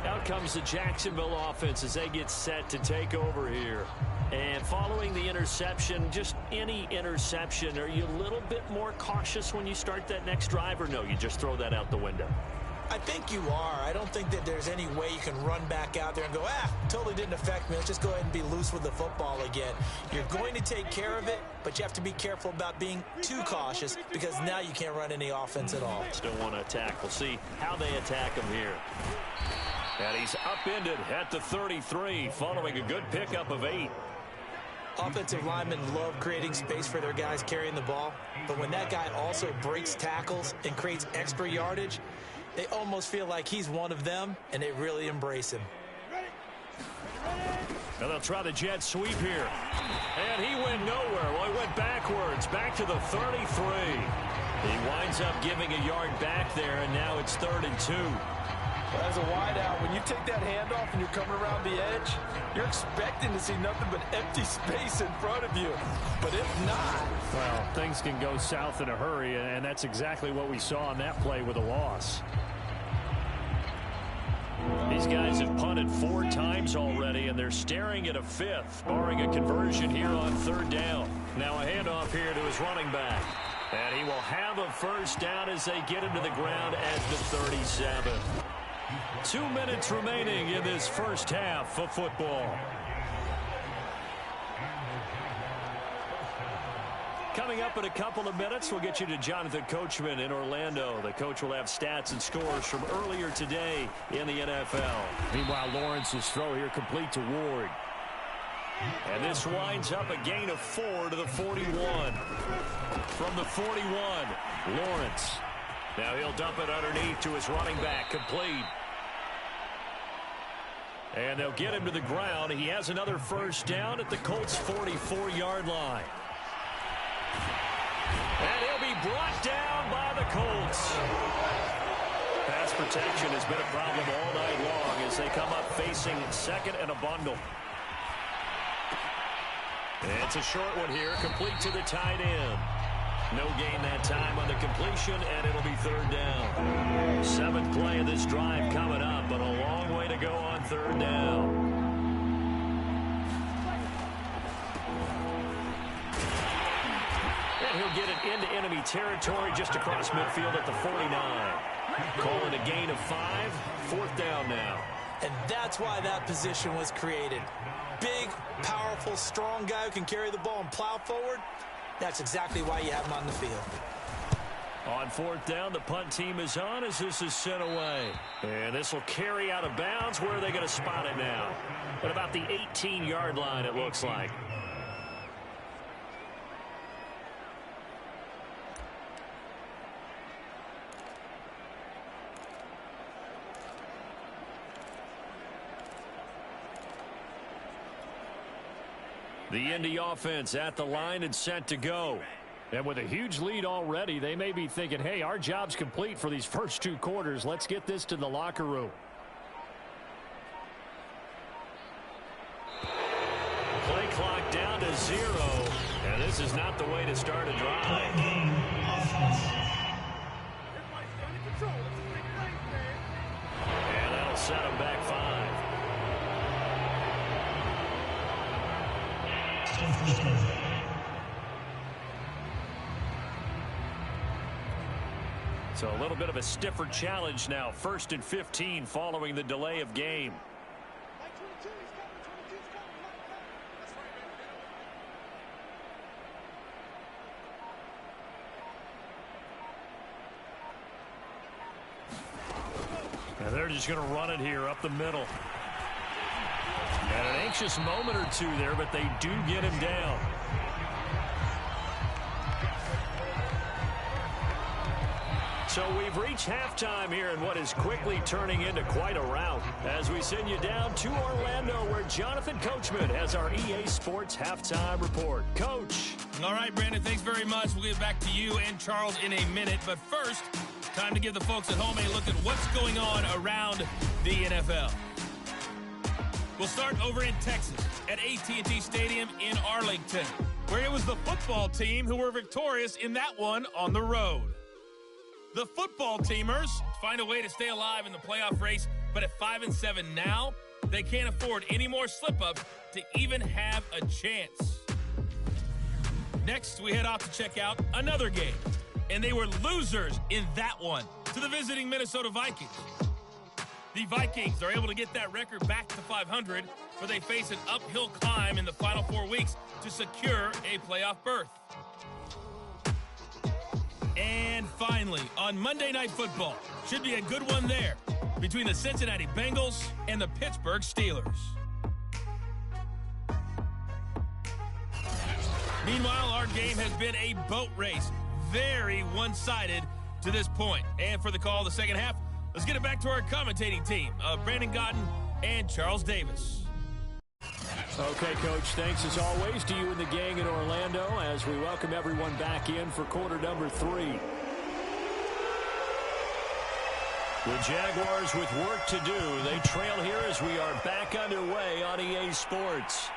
Out comes the Jacksonville offense as they get set to take over here. And following the interception, just any interception, are you a little bit more cautious when you start that next drive, or no, you just throw that out the window? I think you are. I don't think that there's any way you can run back out there and go, totally didn't affect me. Let's just go ahead and be loose with the football again. You're going to take care of it, but you have to be careful about being too cautious because now you can't run any offense at all. Still want to attack. We'll see how they attack him here. And he's upended at the 33 following a good pickup of 8. Offensive linemen love creating space for their guys carrying the ball, but when that guy also breaks tackles and creates extra yardage, they almost feel like he's one of them, and they really embrace him. And they'll try the jet sweep here. And he went nowhere. Well, he went backwards, back to the 33. He winds up giving a yard back there, and now it's 3rd and 2. Well, as a wideout, when you take that handoff and you're coming around the edge, you're expecting to see nothing but empty space in front of you. But if not... Well, things can go south in a hurry, and that's exactly what we saw on that play with a loss. These guys have punted 4 times already, and they're staring at a 5th, barring a conversion here on 3rd down. Now a handoff here to his running back. And he will have a first down as they get him to the ground at the 37. 2 minutes remaining in this first half of football. Coming up in a couple of minutes, we'll get you to Jonathan Coachman in Orlando. The coach will have stats and scores from earlier today in the NFL. Meanwhile, Lawrence's throw here complete to Ward. And this winds up a gain of 4 to the 41. From the 41, Lawrence. Now he'll dump it underneath to his running back, complete. And they'll get him to the ground. He has another first down at the Colts' 44-yard line. And he'll be brought down by the Colts. Pass protection has been a problem all night long as they come up facing 2nd and a bundle. It's a short one here, complete to the tight end. No gain that time on the completion, and it'll be 3rd down. 7th play of this drive coming up, but a long way to go on 3rd down. And he'll get it into enemy territory just across midfield at the 49. Call it a gain of 5, 4th down now. And that's why that position was created. Big, powerful, strong guy who can carry the ball and plow forward. That's exactly why you have him on the field. On 4th down, the punt team is on as this is sent away. And this will carry out of bounds. Where are they going to spot it now? At about the 18-yard line, it looks like. The Indy offense at the line and set to go. And with a huge lead already, they may be thinking, hey, our job's complete for these first 2 quarters. Let's get this to the locker room. Play clock down to 0. And this is not the way to start a drive. And that'll set them back 5. So a little bit of a stiffer challenge now. 1st and 15 following the delay of game. And they're just going to run it here up the middle. And an anxious moment or two there, but they do get him down. So we've reached halftime here in what is quickly turning into quite a rout as we send you down to Orlando where Jonathan Coachman has our EA Sports halftime report. Coach. All right, Brandon, thanks very much. We'll get back to you and Charles in a minute. But first, time to give the folks at home a look at what's going on around the NFL. We'll start over in Texas at AT&T Stadium in Arlington, where it was the football team who were victorious in that one on the road. The football teamers find a way to stay alive in the playoff race, but at 5-7 now, they can't afford any more slip-ups to even have a chance. Next, we head off to check out another game, and they were losers in that one to the visiting Minnesota Vikings. The Vikings are able to get that record back to 500, but they face an uphill climb in the final 4 weeks to secure a playoff berth. And finally, on Monday Night Football, should be a good one there between the Cincinnati Bengals and the Pittsburgh Steelers. Meanwhile, our game has been a boat race, very one-sided to this point. And for the call of the second half, let's get it back to our commentating team of Brandon Godden and Charles Davis. Okay, Coach, thanks as always to you and the gang in Orlando as we welcome everyone back in for quarter number 3. The Jaguars with work to do. They trail here as we are back underway on EA Sports.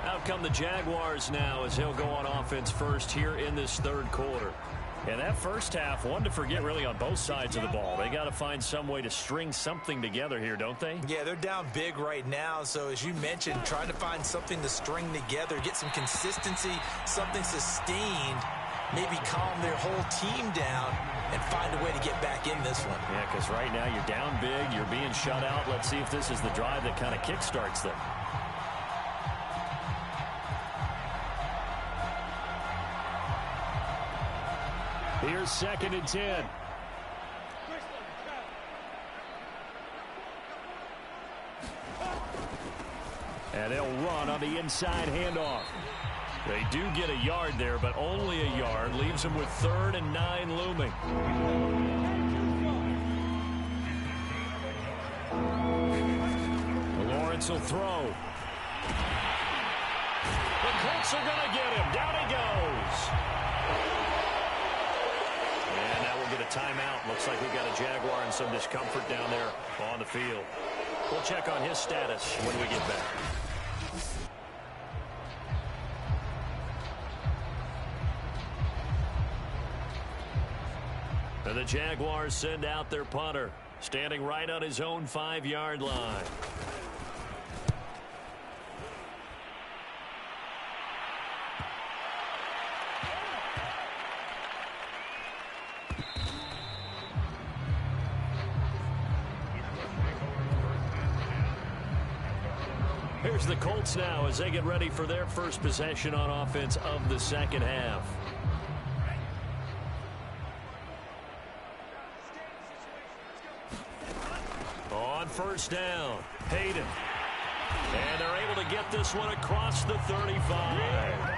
Out come the Jaguars now as they'll go on offense first here in this third quarter. And that first half, one to forget really on both sides of the ball. They got to find some way to string something together here, don't they? Yeah, they're down big right now. So as you mentioned, trying to find something to string together, get some consistency, something sustained, maybe calm their whole team down and find a way to get back in this one. Yeah, because right now you're down big, you're being shut out. Let's see if this is the drive that kind of kickstarts them. Here's 2nd and 10. And they'll run on the inside handoff. They do get a yard there, but only a yard. Leaves them with 3rd and 9 looming. Lawrence will throw. The Colts are going to get him. Down he goes. And now we'll get a timeout. Looks like we've got a Jaguar in some discomfort down there on the field. We'll check on his status when we get back. And the Jaguars send out their punter, standing right on his own 5-yard line. Here's the Colts now as they get ready for their first possession on offense of the second half. On first down, Hayden. And they're able to get this one across the 35.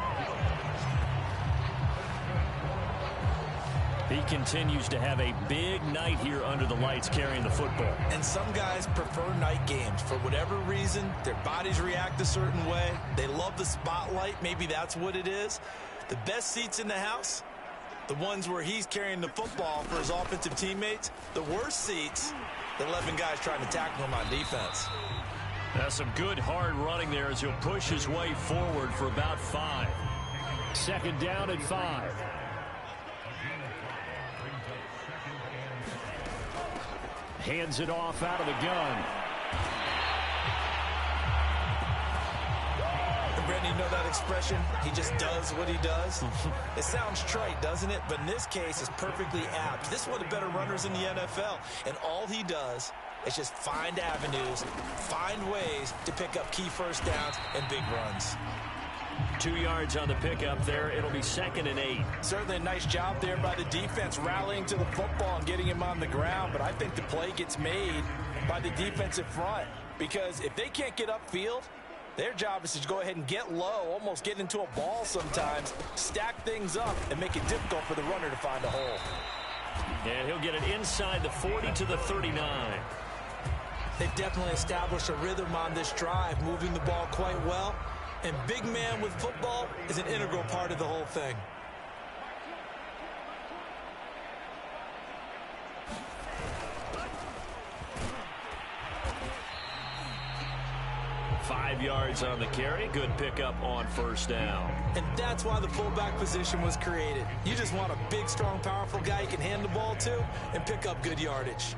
He continues to have a big night here under the lights carrying the football. And some guys prefer night games. For whatever reason, their bodies react a certain way. They love the spotlight. Maybe that's what it is. The best seats in the house, the ones where he's carrying the football for his offensive teammates. The worst seats, the 11 guys trying to tackle him on defense. That's some good hard running there as he'll push his way forward for about 5. 2nd down and 5. Hands it off out of the gun. And Brandon, you know that expression? He just does what he does. It sounds trite, doesn't it? But in this case, it's perfectly apt. This is one of the better runners in the NFL. And all he does is just find avenues, find ways to pick up key first downs and big runs. 2 yards on the pickup there. It'll be 2nd and 8. Certainly a nice job there by the defense rallying to the football and getting him on the ground. But I think the play gets made by the defensive front because if they can't get upfield, their job is to go ahead and get low, almost get into a ball sometimes, stack things up, and make it difficult for the runner to find a hole. And he'll get it inside the 40 to the 39. They've definitely established a rhythm on this drive, moving the ball quite well. And big man with football is an integral part of the whole thing. yards on the carry. Good pickup on first down. And that's why the fullback position was created. You just want a big, strong, powerful guy you can hand the ball to and pick up good yardage.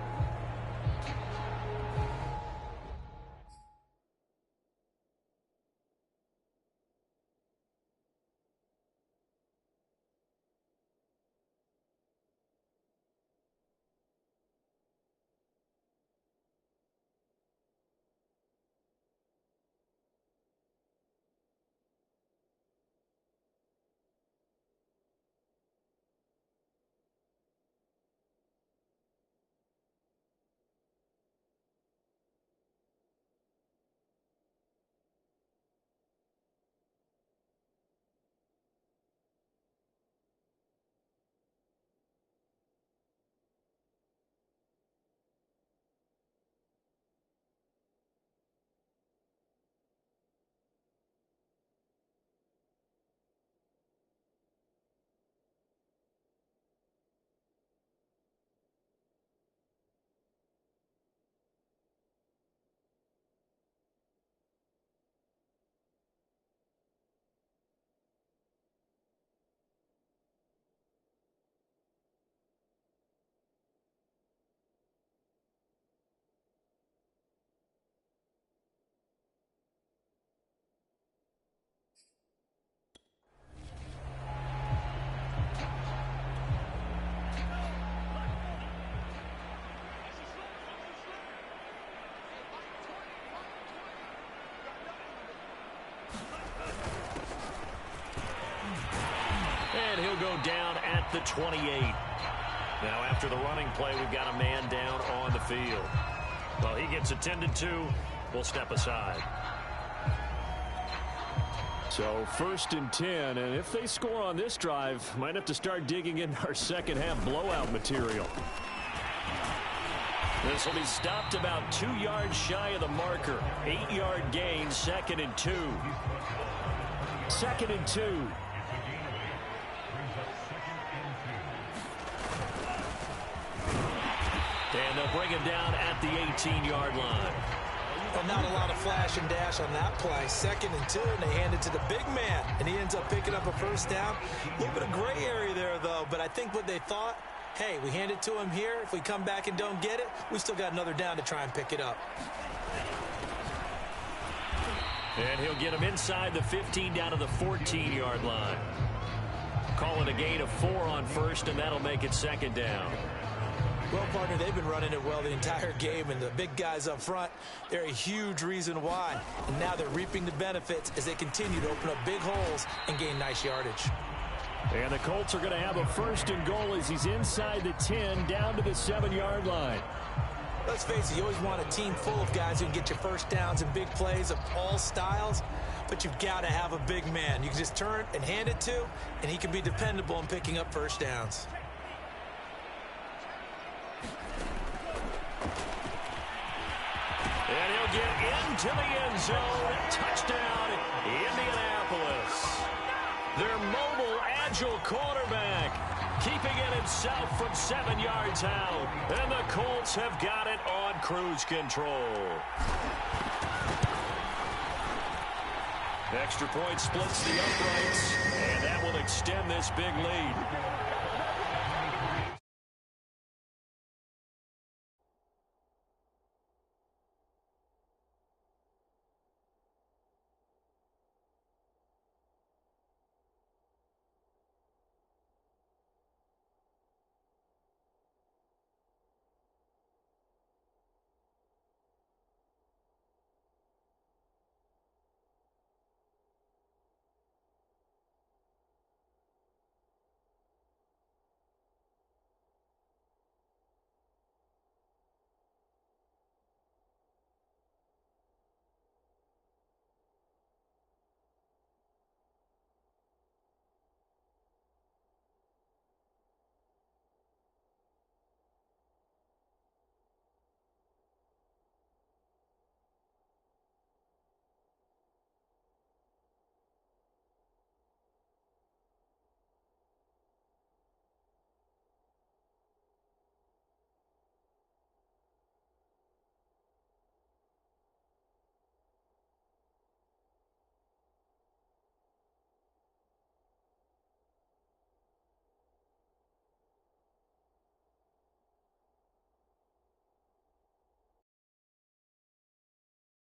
And he'll go down at the 28. Now after the running play, we've got a man down on the field. Well, he gets attended to. We'll step aside. So 1st and 10, and if they score on this drive, might have to start digging in our second half blowout material. This will be stopped about 2 yards shy of the marker. 8-yard gain, 2nd and 2. 2nd and 2. And they'll bring him down at the 18-yard line. Well, not a lot of flash and dash on that play. 2nd and 2, and they hand it to the big man, and he ends up picking up a first down. A little bit of gray area there, though, but I think what they thought, hey, we hand it to him here. If we come back and don't get it, we still got another down to try and pick it up. And he'll get him inside the 15 down to the 14-yard line. Call it a gain of 4 on first, and that'll make it 2nd down. Well, partner, they've been running it well the entire game, and the big guys up front, they're a huge reason why. And now they're reaping the benefits as they continue to open up big holes and gain nice yardage. And the Colts are going to have a 1st and goal as he's inside the 10 down to the 7-yard line. Let's face it, you always want a team full of guys who can get you first downs and big plays of all styles, but you've got to have a big man. You can just turn and hand it to, and he can be dependable in picking up first downs. And he'll get into the end zone. Touchdown, Indianapolis. Their mobile, agile quarterback keeping it himself from 7 yards out. And the Colts have got it on cruise control. Extra point splits the uprights, and that will extend this big lead.